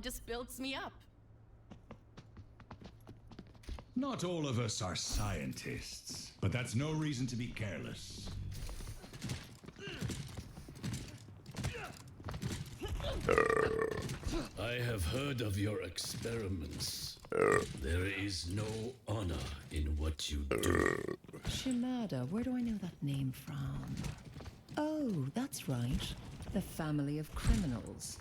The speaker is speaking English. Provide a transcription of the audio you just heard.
just builds me up. Not all of us are scientists, but that's no reason to be careless. I have heard of your experiments. There is no honor in what you do. Shimada, where do I know that name from? Oh, that's right. The family of criminals.